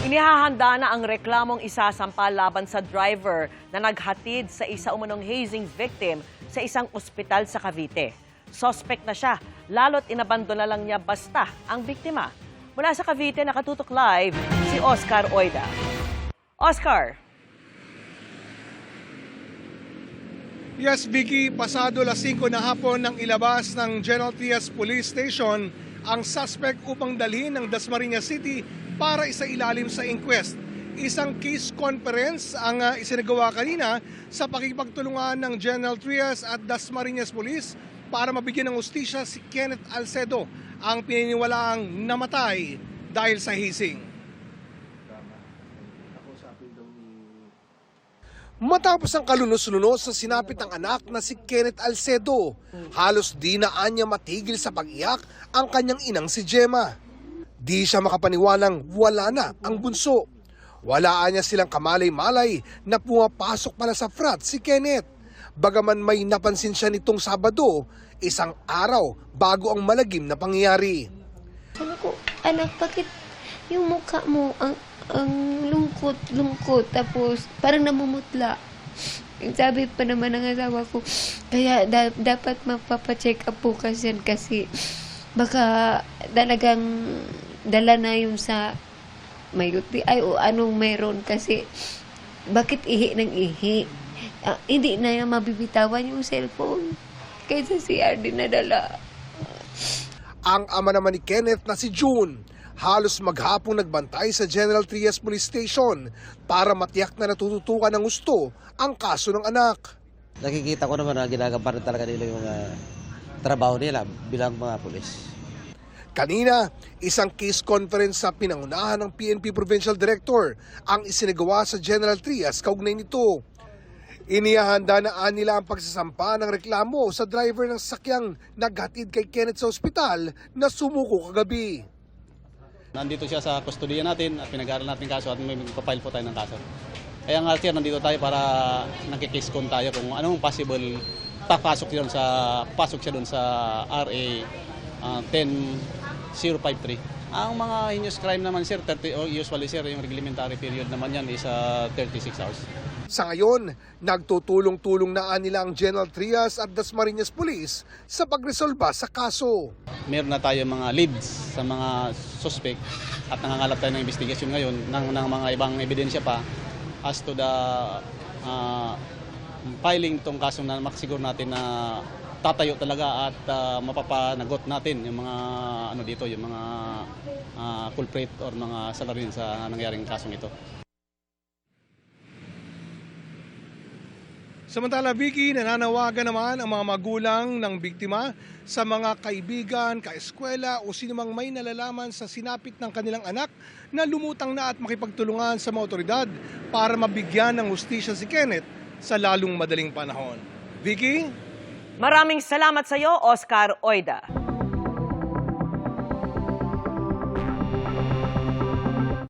Inihahanda na ang reklamong isasampa laban sa driver na naghatid sa isa umunong hazing victim sa isang ospital sa Cavite. Suspect na siya, lalo't inabandona lang niya basta ang biktima. Mula sa Cavite, nakatutok live si Oscar Oida. Oscar! Yes, Vicky, pasado 5:00 na hapon nang ilabas ng General Trias Police Station ang suspect upang dalhin ng Dasmariñas City para isailalim sa inquest. Isang case conference ang isinagawa kanina sa pakikipagtulungan ng General Trias at Dasmariñas Police para mabigyan ng hustisya si Kenneth Alcedo, ang pininiwalaang namatay dahil sa hazing. Matapos ang kalunos-lunos sa sinapit ng anak na si Kenneth Alcedo, halos di na anya matigil sa pag-iyak ang kanyang inang si Gemma. Di siya makapaniwalang wala na ang bunso. Walaan niya silang kamalay-malay na pumapasok pala sa frat si Kenneth. Bagaman may napansin siya nitong Sabado, isang araw bago ang malagim na pangyayari. Sabi ko, anak, bakit yung mukha mo ang lungkot, tapos parang namumutla. Sabi pa naman ng asawa ko, kaya dapat magpapacheck up po kasi baka talagang dala na yung sa may UTI o anong meron kasi bakit ihi ng ihi. Hindi na yung mabibitawan yung cellphone kaysa CR din nadala. Ang ama naman ni Kenneth na si June, halos maghapong nagbantay sa General Trias Police Station para matiyak na natututukan ng gusto ang kaso ng anak. Nakikita ko naman na ginagamparan talaga nila yung trabaho nila bilang mga pulis. Kanina, isang case conference sa pinangunahan ng PNP Provincial Director ang isinagawa sa General Trias kaugnay nito. Inihahanda na nila ang pagsasampa ng reklamo sa driver ng sakyang naghatid kay Kenneth sa ospital na sumuko kagabi. Nandito siya sa kustodiya natin at pinag-aaral natin kaso at may magpapile po tayo ng kaso. Kaya nga sir, nandito tayo para nakikis con tayo kung anong possible pasok siya doon sa RA 10053. Ang mga heinous crime naman sir, usually sir, yung reglementary period naman yan is 36 hours. Sa ngayon, nagtutulong-tulong na nila ang General Trias at Dasmariñas Police sa pagresolba sa kaso. Meron na tayo mga leads sa mga suspect at nangangalap tayo ng investigation ngayon ng mga ibang ebidensya pa as to the filing itong kaso na makasiguro natin na tatayo talaga at mapapanagot natin yung mga yung mga culprit or mga salarin sa nangyaring kasong ito. Samantala, Vicky, nananawagan naman ang mga magulang ng biktima sa mga kaibigan, kaeskwela o sinumang may nalalaman sa sinapit ng kanilang anak na lumutang na at makipagtulungan sa mga otoridad para mabigyan ng hustisya si Kenneth sa lalong madaling panahon. Vicky? Maraming salamat sa iyo, Oscar Oida.